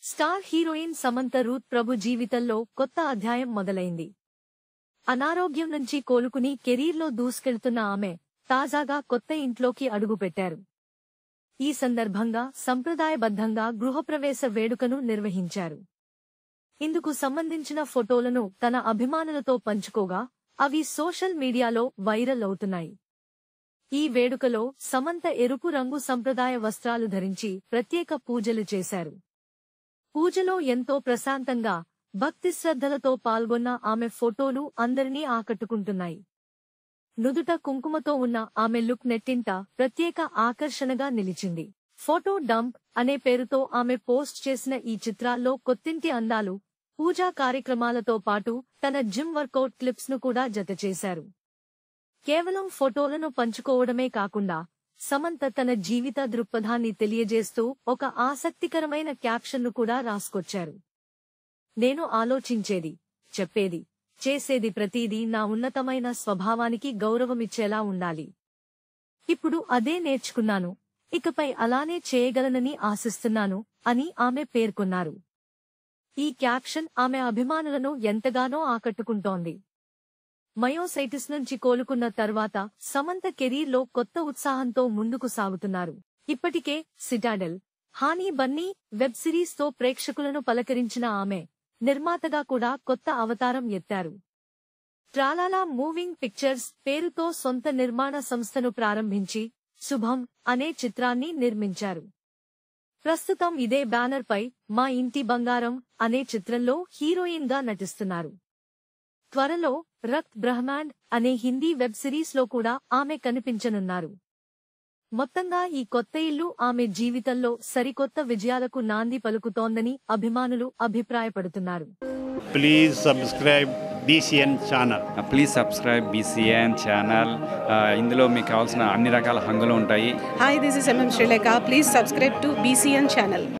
Star heroine Samantha Ruth ప్రభు జీవితంలో కొత్త అధ్యాయం మొదలైంది. అనారోగ్యం నుంచి కోలుకుని కెరీర్లో దూసుకెళ్తున్న ఆమె తాజాగా కొత్త ఇంట్లోకి అడుగుపెట్టారు. ఈ సందర్భంగా సంప్రదాయబద్ధంగా గృహప్రవేశ వేడుకను నిర్వహించారు. ఇందుకు సంబంధించిన ఫోటోలను తన అభిమానులతో పంచుకోగా అవి సోషల్ మీడియాలో వైరల్ అవుతున్నాయి. ఈ వేడుకలో సమంత ఎరుపు రంగు సంప్రదాయ వస్త్రాలు ధరించి ప్రత్యేక పూజలు చేశారు. పూజలో ఎంతో ప్రశాంతంగా భక్తి శ్రద్ధలతో పాల్గొన్న ఆమె ఫోటోలు అందరినీ ఆకట్టుకుంటున్నాయి. నుదుట కుంకుమతో ఉన్న ఆమె లుక్ నెట్టింట ప్రత్యేక ఆకర్షణగా నిలిచింది. ఫోటో డంప్ అనే పేరుతో ఆమె పోస్ట్ చేసిన ఈ చిత్రాల్లో కొత్తింటి అందాలు, పూజా కార్యక్రమాలతో పాటు తన జిమ్ వర్కౌట్ క్లిప్స్ ను కూడా జతచేశారు. కేవలం ఫోటోలను పంచుకోవడమే కాకుండా సమంత తన జీవిత దృక్పథాన్ని తెలియజేస్తూ ఒక ఆసక్తికరమైన క్యాప్షన్ను కూడా రాసుకొచ్చారు. నేను ఆలోచించేది, చెప్పేది, చేసేది ప్రతీదీ నా ఉన్నతమైన స్వభావానికి గౌరవమిచ్చేలా ఉండాలి. ఇప్పుడు అదే నేర్చుకున్నాను, ఇకపై అలానే చేయగలనని ఆశిస్తున్నాను అని ఆమె పేర్కొన్నారు. ఈ క్యాప్షన్ ఆమె అభిమానులను ఎంతగానో ఆకట్టుకుంటోంది. మయోసైటిస్ నుంచి కోలుకున్న తర్వాత సమంత కెరీర్లో కొత్త ఉత్సాహంతో ముందుకు సాగుతున్నారు. ఇప్పటికే సిటాడెల్, హానీ బన్నీ వెబ్ సిరీస్ తో ప్రేక్షకులను పలకరించిన ఆమె నిర్మాతగా కూడా కొత్త అవతారం ఎత్తారు. ట్రాలాలా మూవింగ్ పిక్చర్స్ పేరుతో సొంత నిర్మాణ సంస్థను ప్రారంభించి శుభం అనే చిత్రాన్ని నిర్మించారు. ప్రస్తుతం ఇదే బ్యానర్ పై మా ఇంటి బంగారం అనే చిత్రంలో హీరోయిన్ గా నటిస్తున్నారు. త్వరలో రక్త్ బ్రహ్మాండ్ అనే హిందీ వెబ్ సిరీస్ లో కూడా ఆమె కనిపించనున్నారు. మొత్తంగా ఈ కొత్త ఇల్లు ఆమె జీవితంలో సరికొత్త విజయాలకు నాంది పలుకుతోందని అభిమానులు అభిప్రాయపడుతున్నారు. Please subscribe BCN channel. Please subscribe BCN channel. ఇందులో మీకు కావాల్సిన అన్ని రకాల హంగులు ఉంటాయి. Hi, this is MM Sri Lanka. Please subscribe to BCN channel.